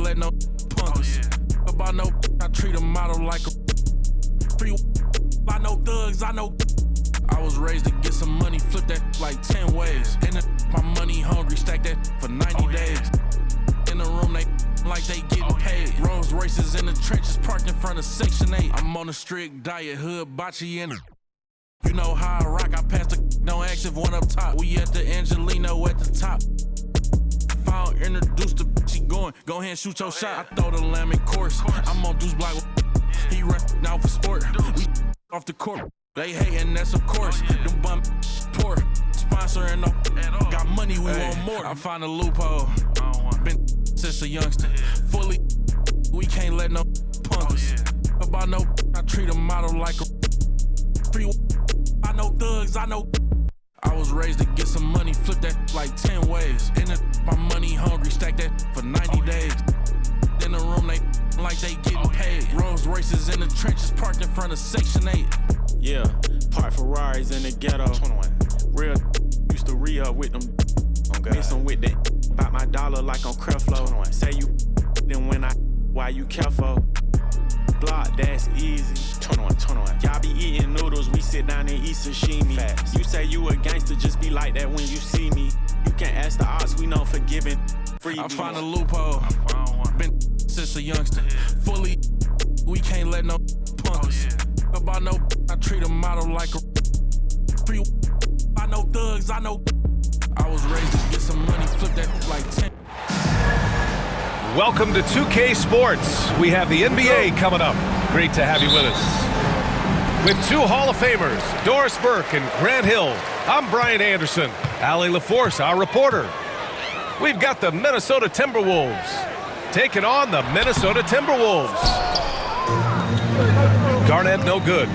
let no punk us. About no, I treat a model like a free. I know thugs, I know. I was raised to get some money, flip that like 10 ways. And my money hungry, stack that for 90 days. In the room, they like they getting paid. Rolls Royces in the trenches, parked in front of Section 8. I'm on a strict diet, hood, bocce in it. You know how I rock, I pass the don't ask if one up top. We at the Angelino at the top. If I don't introduce the she going, go ahead and shoot your shot. I throw the lamb in course. I'm on Deuce Block. He run out for sport. We off the court. They hating, that's of course. Them bum poor. Sponsoring up. Got money, we want more. I find a loophole. Been since a youngster. Fully, we can't let no punk us. About no, I treat a model like a free. I know thugs, I know. I was raised to get some money, flip that like 10 ways. In the, my money hungry, stack that for 90 days. In the room, they like they getting paid. Rolls Royces in the trenches, parked in front of Section 8. Yeah, park Ferraris in the ghetto. 21. Real used to re-up with them. Miss them with that. Bought my dollar like on Creflo. 21. Say you then when I, why you careful? Block, that's easy. 21. Y'all be eating noodles, we sit down and eat sashimi. Facts. You say you a gangster, just be like that when you see me. You can ask the odds, we know forgiving. I find a loophole. Been since a youngster. Fully, we can't let no punk us. About no, I treat a model like a free. I know thugs, I know. I was raised to get some money, flip that like 10. Welcome to 2K Sports. We have the NBA coming up. Great to have you with us. With two Hall of Famers, Doris Burke and Grant Hill, I'm Brian Anderson. Allie LaForce, our reporter. We've got the Minnesota Timberwolves taking on the Minnesota Timberwolves. Garnett, no good.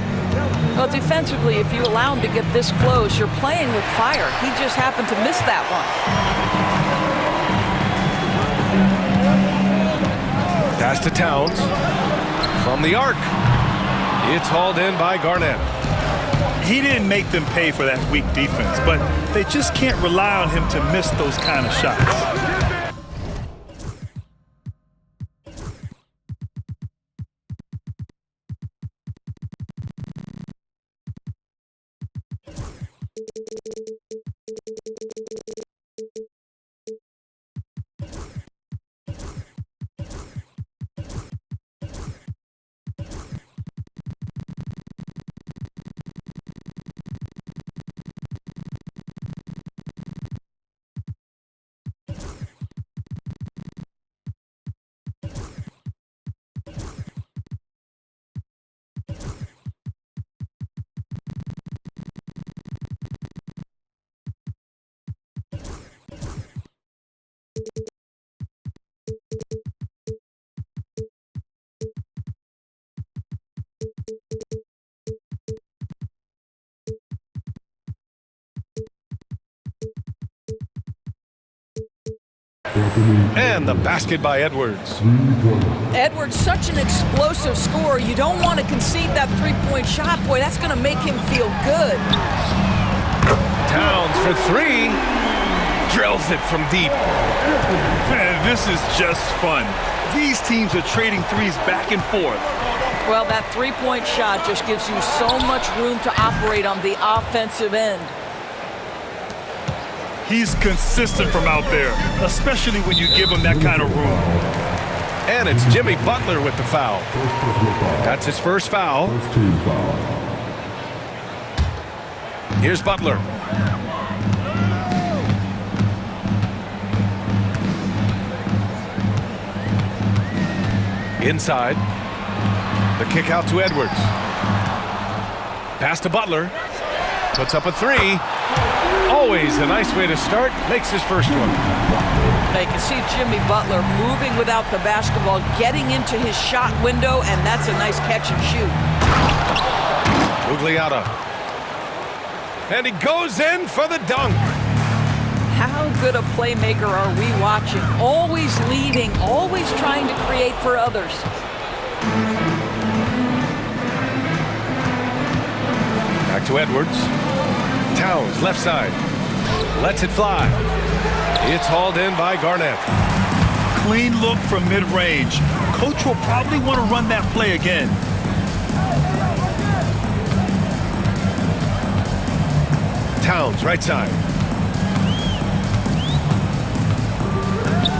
Well, defensively, if you allow him to get this close, you're playing with fire. He just happened to miss that one. Pass to Towns. From the arc. It's hauled in by Garnett. He didn't make them pay for that weak defense, but they just can't rely on him to miss those kind of shots. And the basket by Edwards. Edwards, such an explosive scorer. You don't want to concede that three-point shot. Boy, that's going to make him feel good. Towns for three. Drills it from deep. Man, this is just fun. These teams are trading threes back and forth. Well, that three-point shot just gives you so much room to operate on the offensive end. He's consistent from out there, especially when you give him that kind of room. And it's Jimmy Butler with the foul. That's his first foul. Here's Butler. Inside. The kick out to Edwards. Pass to Butler. Puts up a three. Always a nice way to start. Makes his first one. They can see Jimmy Butler moving without the basketball, getting into his shot window, and that's a nice catch and shoot. Gugliotta. And he goes in for the dunk. How good a playmaker are we watching? Always leading, always trying to create for others. Back to Edwards. Towns, left side. Lets it fly. It's hauled in by Garnett. clean look from mid-range. Coach will probably want to run that play again. Towns, right side.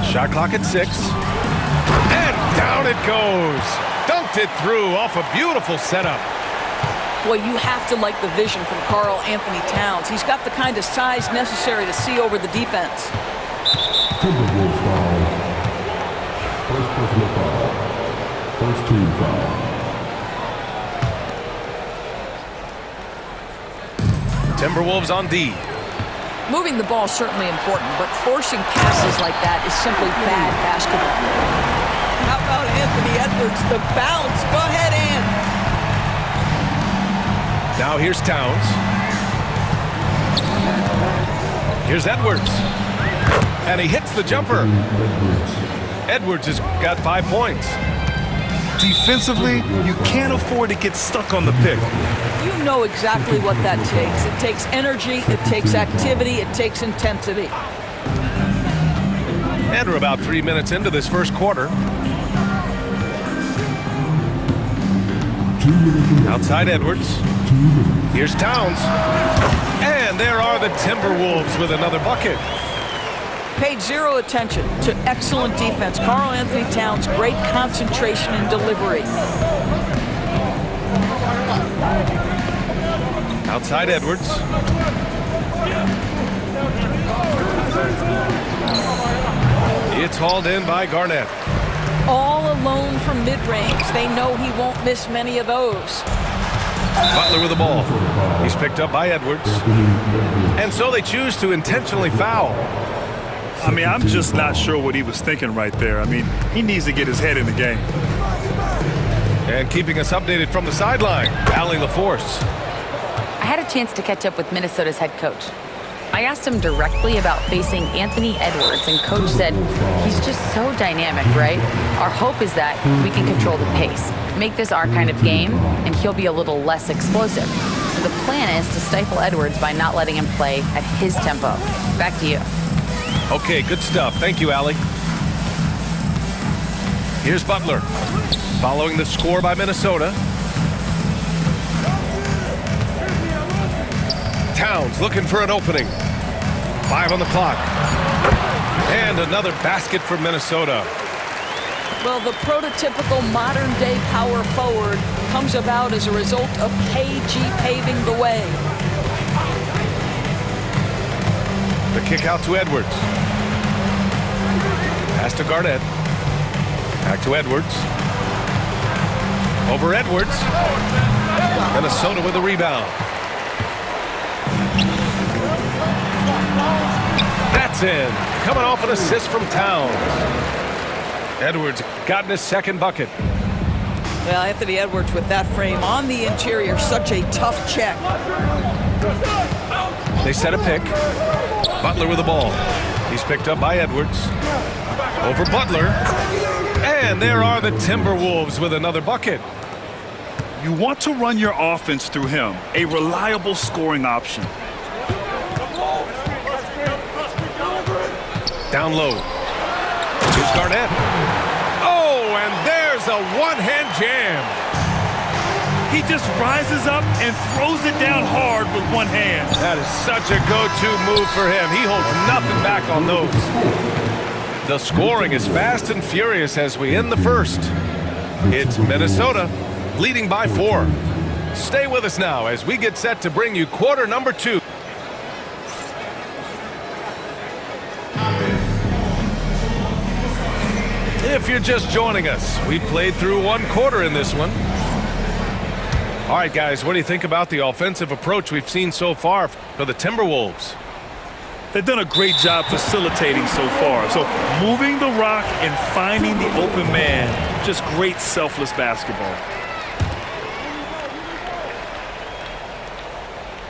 Shot clock at 6. And down it goes. Dunked it through off a beautiful setup. Boy, you have to like the vision from Karl Anthony Towns. He's got the kind of size necessary to see over the defense. Timberwolves foul. First personal foul. First team foul. Timberwolves on D. Moving the ball is certainly important, but forcing passes like that is simply bad basketball. How about Anthony Edwards, the bounce? Go ahead, Ant. Now here's Towns. Here's Edwards. And he hits the jumper. Edwards has got 5 points. Defensively, you can't afford to get stuck on the pick. You know exactly what that takes. It takes energy, it takes activity, it takes intensity. And we're about 3 minutes into this first quarter. Outside Edwards. Here's Towns. And there are the Timberwolves with another bucket. Paid zero attention to excellent defense. Karl Anthony Towns, great concentration and delivery. Outside Edwards. It's hauled in by Garnett. All alone from mid-range. They know he won't miss many of those. Butler with the ball. He's picked up by Edwards. And so they choose to intentionally foul. I mean, I'm just not sure what he was thinking right there. I mean, he needs to get his head in the game. And keeping us updated from the sideline, Allie LaForce. I had a chance to catch up with Minnesota's head coach. I asked him directly about facing Anthony Edwards, and coach said, he's just so dynamic, right? Our hope is that we can control the pace, make this our kind of game, and he'll be a little less explosive. So the plan is to stifle Edwards by not letting him play at his tempo. Back to you. Okay, good stuff. Thank you, Allie. Here's Butler, following the score by Minnesota. Towns looking for an opening. 5 on the clock. And another basket for Minnesota. Well, the prototypical modern-day power forward comes about as a result of KG paving the way. The kick out to Edwards. Pass to Garnett. Back to Edwards. Over Edwards. Minnesota with a rebound. That's in. Coming off an assist from Towns. Edwards gotten his second bucket. Well, Anthony Edwards with that frame on the interior, such a tough check. They set a pick. Butler with the ball. He's picked up by Edwards. Over Butler. And there are the Timberwolves with another bucket. You want to run your offense through him, a reliable scoring option. Down low. Here's Garnett. Oh, and there's a one-hand jam. He just rises up and throws it down hard with one hand. That is such a go-to move for him. He holds nothing back on those. The scoring is fast and furious as we end the first. It's Minnesota leading by 4. Stay with us now as we get set to bring you quarter number 2. If you're just joining us, we played through 1 quarter in this one. All right, guys, what do you think about the offensive approach we've seen so far for the Timberwolves? They've done a great job facilitating so far. So moving the rock and finding the open man, just great selfless basketball.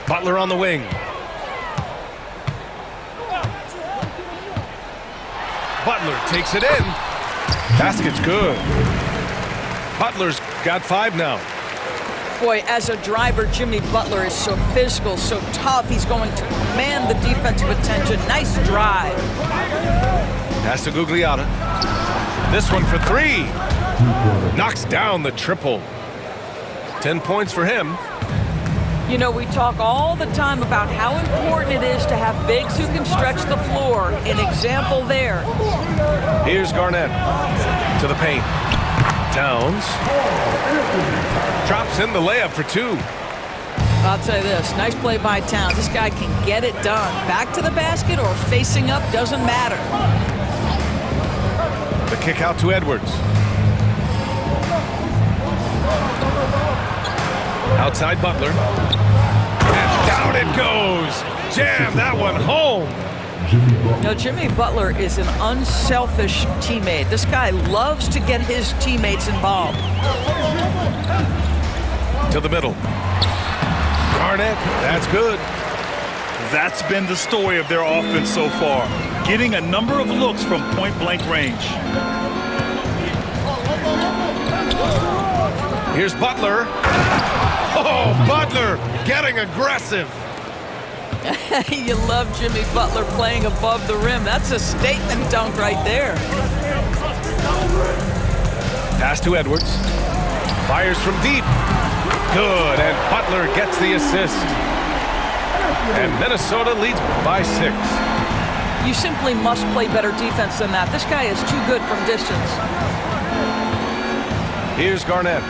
Butler on the wing. Butler takes it in. Basket's good. Butler's got 5 now. Boy, as a driver, Jimmy Butler is so physical, so tough. He's going to command the defensive attention. Nice drive. Pass to Gugliotta. This one for three. Knocks down the triple. 10 points for him. You know, we talk all the time about how important it is to have bigs who can stretch the floor. An example there. Here's Garnett to the paint. Towns drops in the layup for two. I'll tell you this, nice play by Towns. This guy can get it done. Back to the basket or facing up, doesn't matter. The kick out to Edwards. Outside Butler. And down it goes. Jam that one home. Now, Jimmy Butler is an unselfish teammate. This guy loves to get his teammates involved. To the middle. Garnett, that's good. That's been the story of their offense so far. Getting a number of looks from point-blank range. Here's Butler. Oh, Butler getting aggressive. You love Jimmy Butler playing above the rim. That's a statement dunk right there. Pass to Edwards. Fires from deep. Good, and Butler gets the assist. And Minnesota leads by 6. You simply must play better defense than that. This guy is too good from distance. Here's Garnett.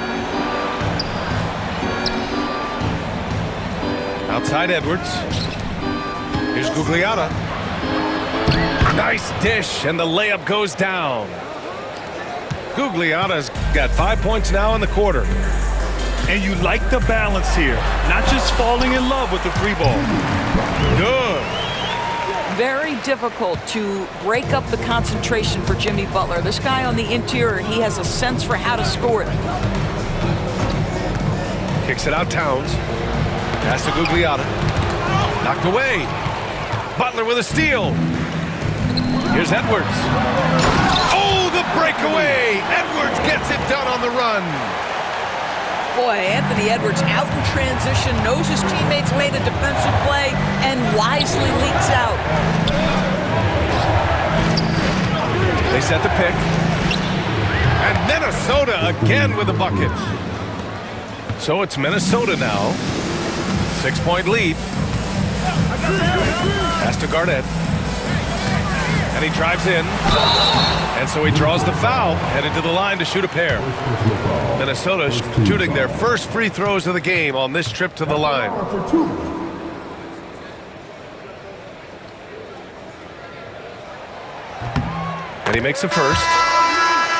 Outside Edwards. Here's Gugliotta. Nice dish, and the layup goes down. Gugliotta's got 5 points now in the quarter. And you like the balance here. Not just falling in love with the three ball. Good. Very difficult to break up the concentration for Jimmy Butler. This guy on the interior, he has a sense for how to score it. Kicks it out Towns. Pass to Gugliotta. Knocked away. Butler with a steal. Here's Edwards. Oh, the breakaway. Edwards gets it done on the run. Boy, Anthony Edwards out in transition, knows his teammates made a defensive play, and wisely leaks out. They set the pick. And Minnesota again with a bucket. So it's Minnesota now. 6-point lead. Pass to Garnett. And he drives in. And so he draws the foul, headed to the line to shoot a pair. Minnesota shooting their first free throws of the game on this trip to the line. And he makes the first.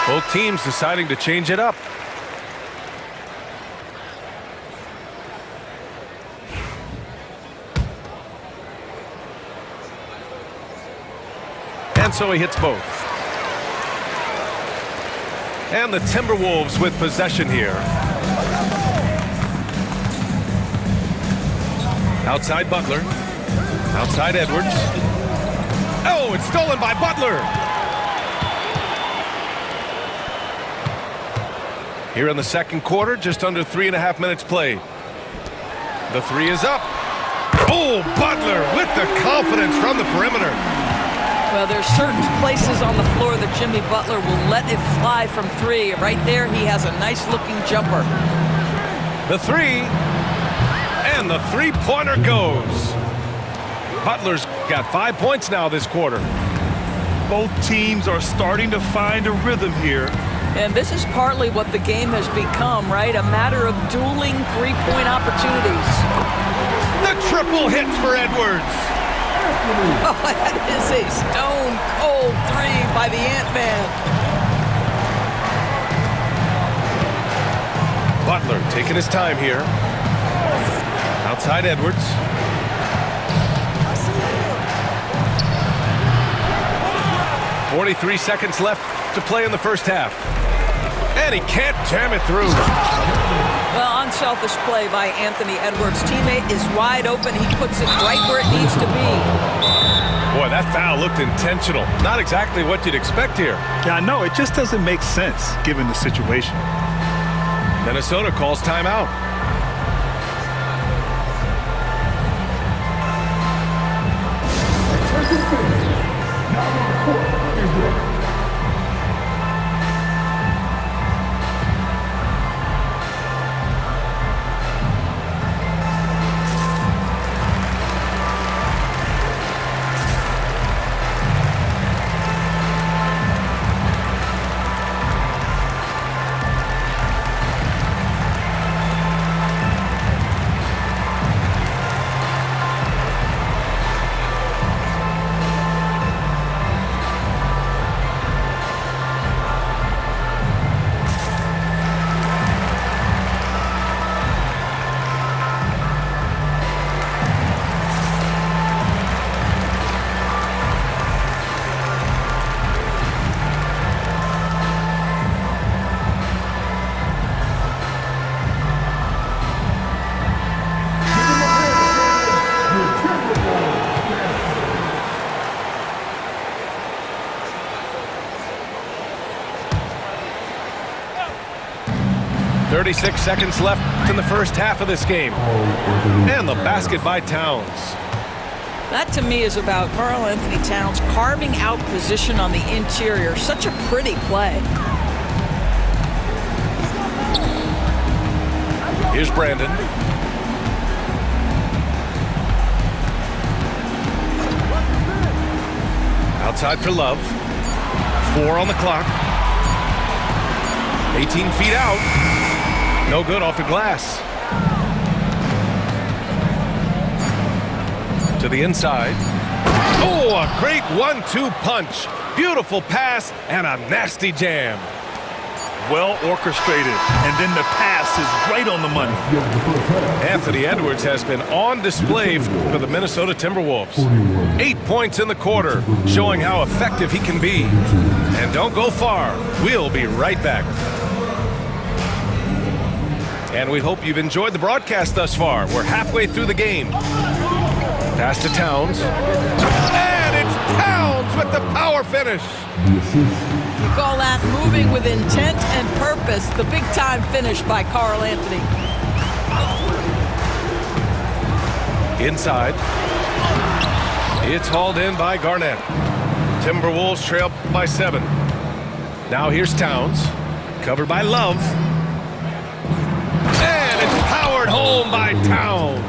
Both teams deciding to change it up. And so he hits both. And the Timberwolves with possession here. Outside Butler. Outside Edwards. Oh, it's stolen by Butler. Here in the second quarter, just under 3.5 minutes played. The three is up. Oh, Butler with the confidence from the perimeter. Well, there's certain places on the floor that Jimmy Butler will let it fly from three. Right there, he has a nice-looking jumper. The three, and the three-pointer goes. Butler's got 5 points now this quarter. Both teams are starting to find a rhythm here. And this is partly what the game has become, right? A matter of dueling three-point opportunities. The triple hits for Edwards. Oh, that is a stone-cold three by the Ant-Man. Butler taking his time here. Outside Edwards. .43 seconds left to play in the first half. And he can't jam it through. Well, unselfish play by Anthony Edwards. Teammate is wide open. He puts it right where it needs to be. Boy, that foul looked intentional. Not exactly what you'd expect here. Yeah, I know. It just doesn't make sense given the situation. Minnesota calls timeout. 36 seconds left in the first half of this game. And the basket by Towns. That to me is about Karl Anthony Towns carving out position on the interior. Such a pretty play. Here's Brandon. Outside for Love. 4 on the clock. 18 feet out. No good off the glass. To the inside. Oh, a great 1-2 punch. Beautiful pass and a nasty jam. Well orchestrated, and then the pass is right on the money. Anthony Edwards has been on display for the Minnesota Timberwolves. 8 points in the quarter, showing how effective he can be. And don't go far. We'll be right back. And we hope you've enjoyed the broadcast thus far. We're halfway through the game. Pass to Towns. And it's Towns with the power finish. You call that moving with intent and purpose. The big-time finish by Karl Anthony. Inside. It's hauled in by Garnett. Timberwolves trail by 7. Now here's Towns. Covered by Love. And it's powered home by Towns.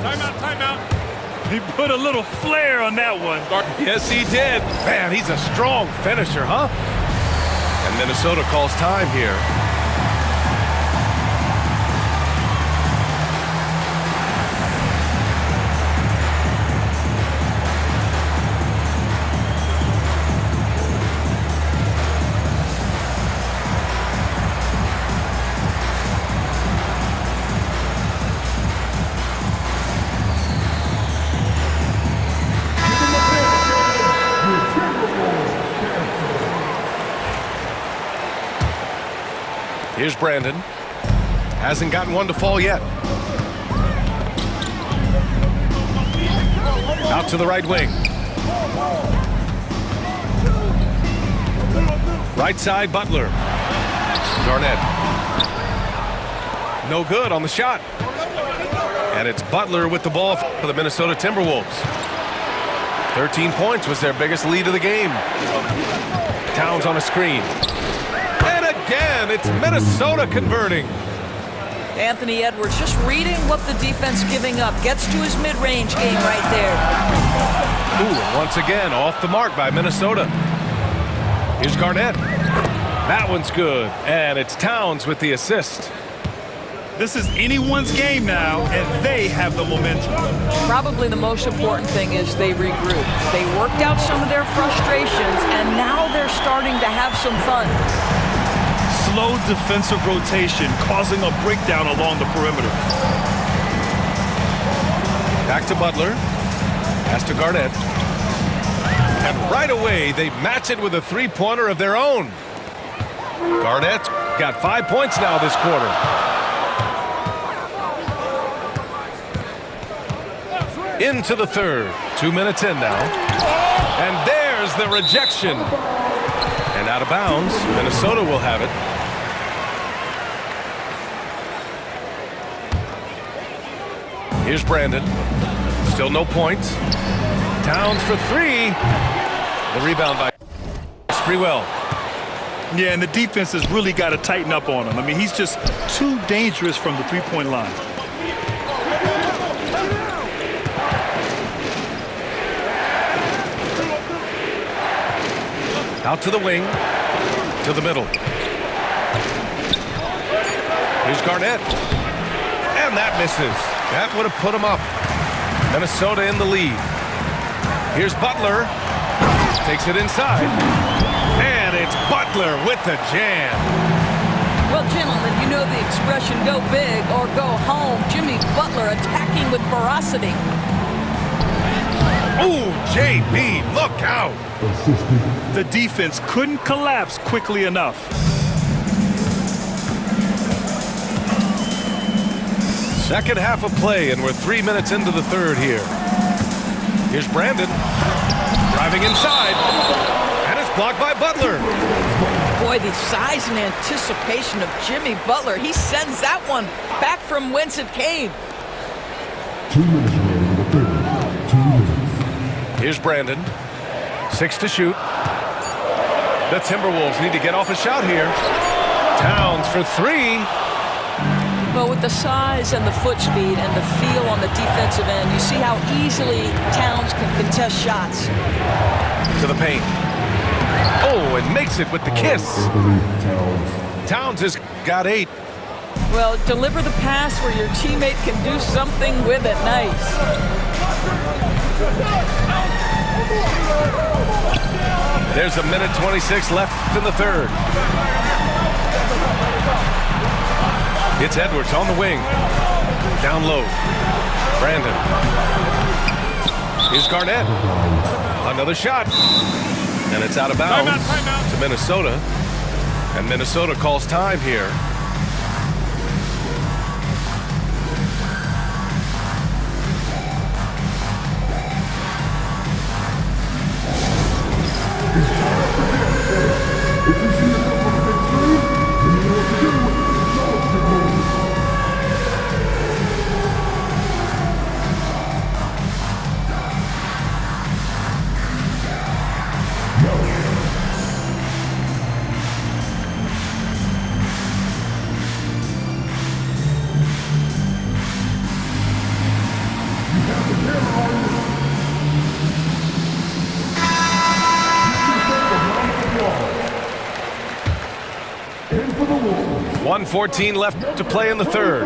Timeout. He put a little flair on that one. Yes, he did. Man, he's a strong finisher, huh? And Minnesota calls time here. Here's Brandon. Hasn't gotten one to fall yet. Out to the right wing. Right side, Butler. Garnett. No good on the shot. And it's Butler with the ball for the Minnesota Timberwolves. 13 points was their biggest lead of the game. Towns on a screen. Again, it's Minnesota converting. Anthony Edwards just reading what the defense giving up. Gets to his mid-range game right there. Ooh, once again, off the mark by Minnesota. Here's Garnett. That one's good. And it's Towns with the assist. This is anyone's game now, and they have the momentum. Probably the most important thing is they regrouped. They worked out some of their frustrations, and now they're starting to have some fun. Slow defensive rotation causing a breakdown along the perimeter. Back to Butler. Pass to Garnett. And right away, they match it with a three-pointer of their own. Garnett got 5 points now this quarter. Into the third. 2 minutes in now. And there's the rejection. And out of bounds, Minnesota will have it. Here's Brandon. Still no points. Towns for 3. The rebound by Sprewell. Yeah, and the defense has really got to tighten up on him. I mean, he's just too dangerous from the three-point line. Out to the wing. To the middle. Here's Garnett. And that misses. That would have put him up. Minnesota in the lead. Here's Butler. Takes it inside. And it's Butler with the jam. Well, gentlemen, you know the expression, go big or go home. Jimmy Butler attacking with ferocity. Ooh, JB, look out. The defense couldn't collapse quickly enough. Second half of play, and we're 3 minutes into the third here. Here's Brandon. Driving inside. And it's blocked by Butler. Boy, the size and anticipation of Jimmy Butler. He sends that one back from whence it came. 2 minutes remaining in the third. 2 minutes. Here's Brandon. 6 to shoot. The Timberwolves need to get off a shot here. Towns for 3. Well, with the size and the foot speed and the feel on the defensive end, you see how easily Towns can contest shots. To the paint. Oh, and makes it with the kiss. Towns has got 8. Well, deliver the pass where your teammate can do something with it. Nice. There's 1:26 left in the third. It's Edwards on the wing. Down low. Brandon. Here's Garnett. Another shot. And it's out of bounds to Minnesota. And Minnesota calls time here. In for the Wolves. 1:14 left to play in the third.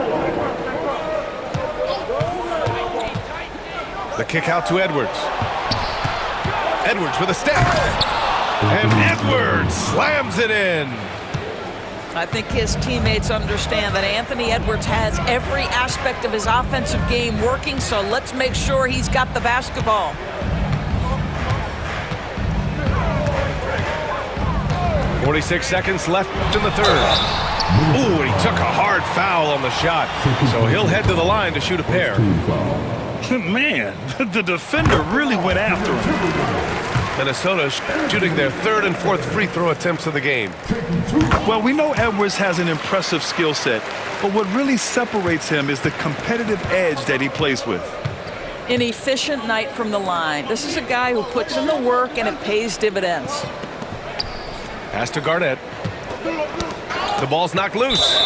The kick out to Edwards. Edwards with a step. And Edwards slams it in. I think his teammates understand that Anthony Edwards has every aspect of his offensive game working, so let's make sure he's got the basketball. .46 seconds left in the third. Ooh, he took a hard foul on the shot, so he'll head to the line to shoot a pair. Man, the defender really went after him. Minnesota shooting their third and fourth free throw attempts of the game. Well, we know Edwards has an impressive skill set, but what really separates him is the competitive edge that he plays with. An efficient night from the line. This is a guy who puts in the work and it pays dividends. Pass to Garnett. The ball's knocked loose.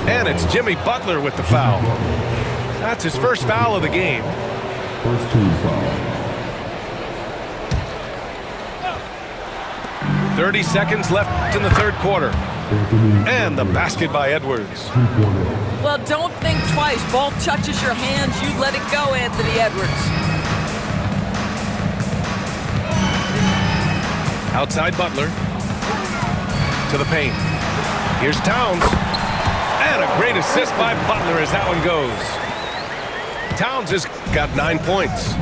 And it's Jimmy Butler with the foul. That's his first foul of the game. First team foul. 30 seconds left in the third quarter. And the basket by Edwards. Well, don't think twice. Ball touches your hands, you let it go, Anthony Edwards. Outside Butler. To the paint. Here's Towns. And a great assist by Butler as that one goes. Towns has got 9 points.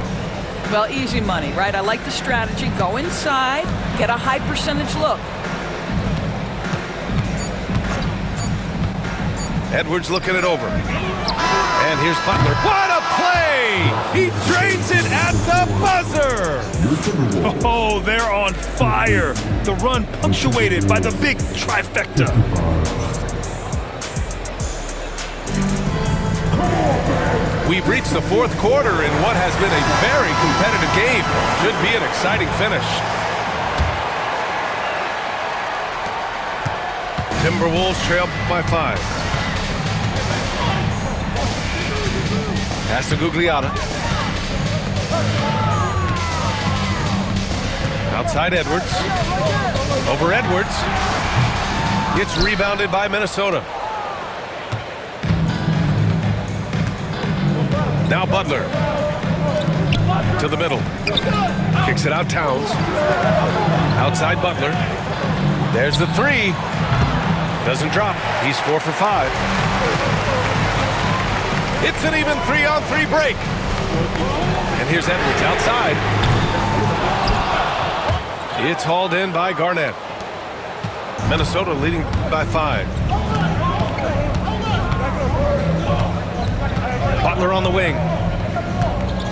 Well, easy money, right? I like the strategy. Go inside, get a high percentage look. Edwards looking it over. And here's Butler. What a play! He drains it at the buzzer! Oh, they're on fire. The run punctuated by the big trifecta. We've reached the fourth quarter in what has been a very competitive game. Should be an exciting finish. Timberwolves trail by 5. Pass to Gugliotta. Outside Edwards. Over Edwards. It's rebounded by Minnesota. Now Butler. To the middle. Kicks it out Towns. Outside Butler. There's the three. Doesn't drop. He's 4 for 5. It's an even 3-on-3 break. And here's Edwards outside. It's hauled in by Garnett. Minnesota leading by 5. Butler on the wing.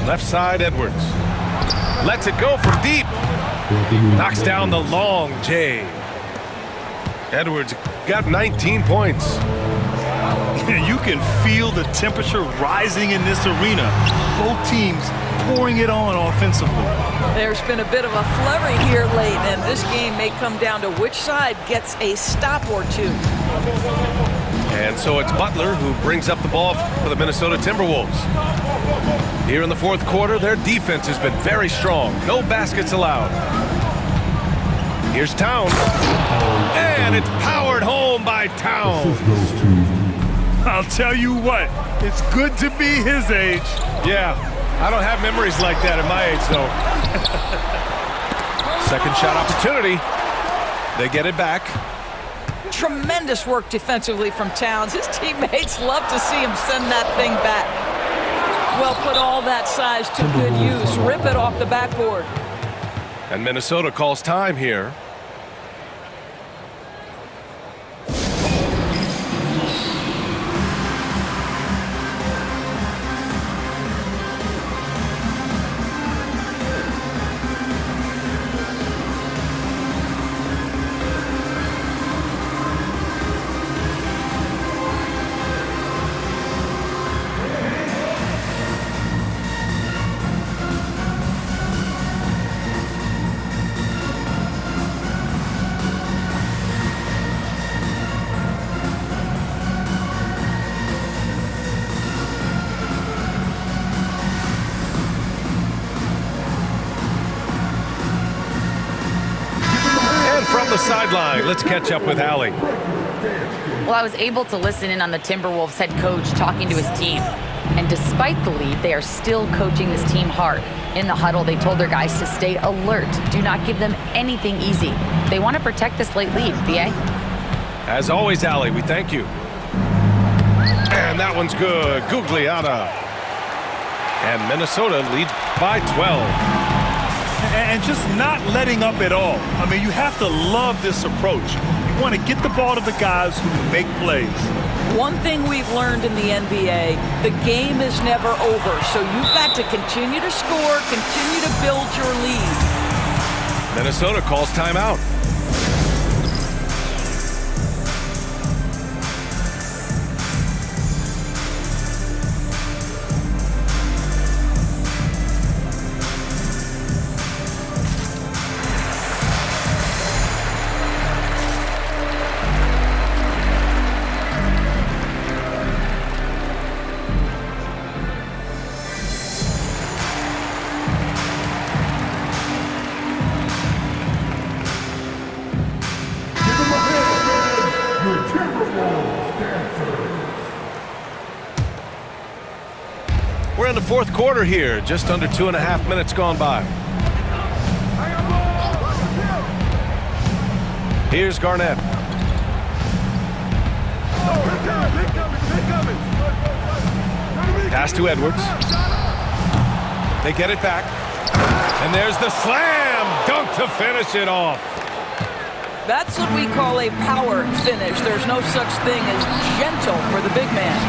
Left side, Edwards. Lets it go from deep. Knocks down the long J. Edwards got 19 points. You can feel the temperature rising in this arena. Both teams pouring it on offensively. There's been a bit of a flurry here late, and this game may come down to which side gets a stop or two. And so it's Butler who brings up the ball for the Minnesota Timberwolves. Here in the fourth quarter, their defense has been very strong. No baskets allowed. Here's Towns. And it's powered home by Towns. I'll tell you what, it's good to be his age. Yeah, I don't have memories like that at my age, though. Second shot opportunity. They get it back. Tremendous work defensively from Towns. His teammates love to see him send that thing back. Well, put all that size to good use. Rip it off the backboard. And Minnesota calls time here. From the sideline, let's catch up with Allie. Well, I was able to listen in on the Timberwolves head coach talking to his team. And despite the lead, they are still coaching this team hard. In the huddle, they told their guys to stay alert. Do not give them anything easy. They want to protect this late lead, B.A. As always, Allie, we thank you. And that one's good. Gugliotta. And Minnesota leads by 12. And just not letting up at all. I mean, you have to love this approach. You want to get the ball to the guys who make plays. One thing we've learned in the NBA, the game is never over. So you've got to continue to score, continue to build your lead. Minnesota calls timeout. We're in the fourth quarter here, just under 2.5 minutes gone by. Here's Garnett. Pass to Edwards. They get it back. And there's the slam dunk to finish it off. That's what we call a power finish. There's no such thing as gentle for the big man.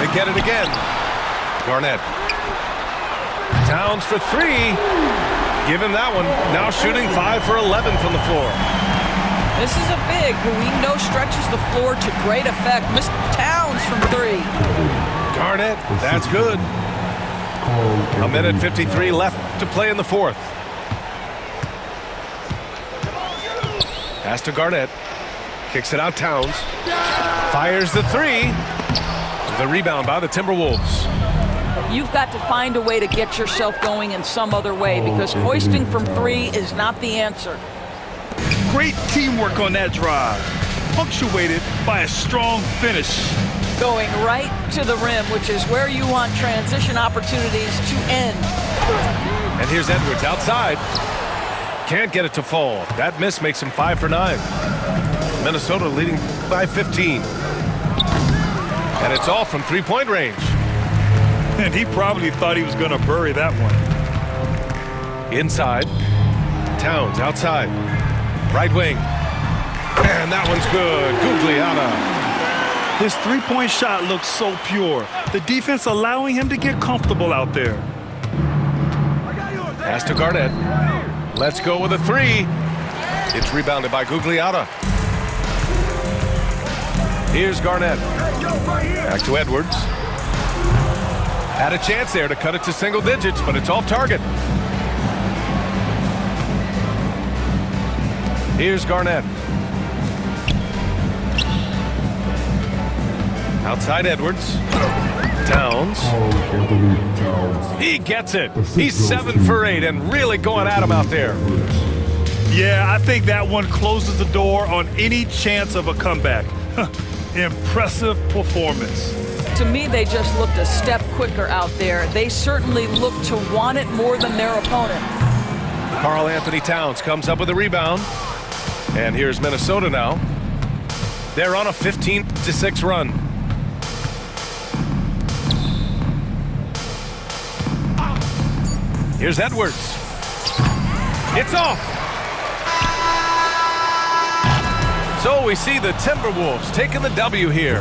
They get it again. Garnett. Towns for three. Give him that one. Now shooting 5 for 11 from the floor. This is a big who we know stretches the floor to great effect. Mr. Towns from three. Garnett, that's good. 1:53 left to play in the fourth. Pass to Garnett. Kicks it out Towns. Fires the three. The rebound by the Timberwolves. You've got to find a way to get yourself going in some other way because hoisting from three is not the answer. Great teamwork on that drive, punctuated by a strong finish. Going right to the rim, which is where you want transition opportunities to end. And here's Edwards outside. Can't get it to fall. That miss makes him 5 for 9. Minnesota leading by 15. And it's all from three-point range. And he probably thought he was going to bury that one. Inside. Towns outside. Right wing. And that one's good. Gugliotta. His three-point shot looks so pure. The defense allowing him to get comfortable out there. Pass to Garnett. Let's go with a three. It's rebounded by Gugliotta. Here's Garnett. Back to Edwards. Had a chance there to cut it to single digits, but it's off target. Here's Garnett. Outside Edwards. Towns. He gets it. He's 7 for 8 and really going at him out there. Yeah, I think that one closes the door on any chance of a comeback. Impressive performance. To me, they just looked a step quicker out there. They certainly looked to want it more than their opponent. Karl Anthony Towns comes up with a rebound. And here's Minnesota now. They're on a 15-6 run. Here's Edwards. It's off. So we see the Timberwolves taking the W here.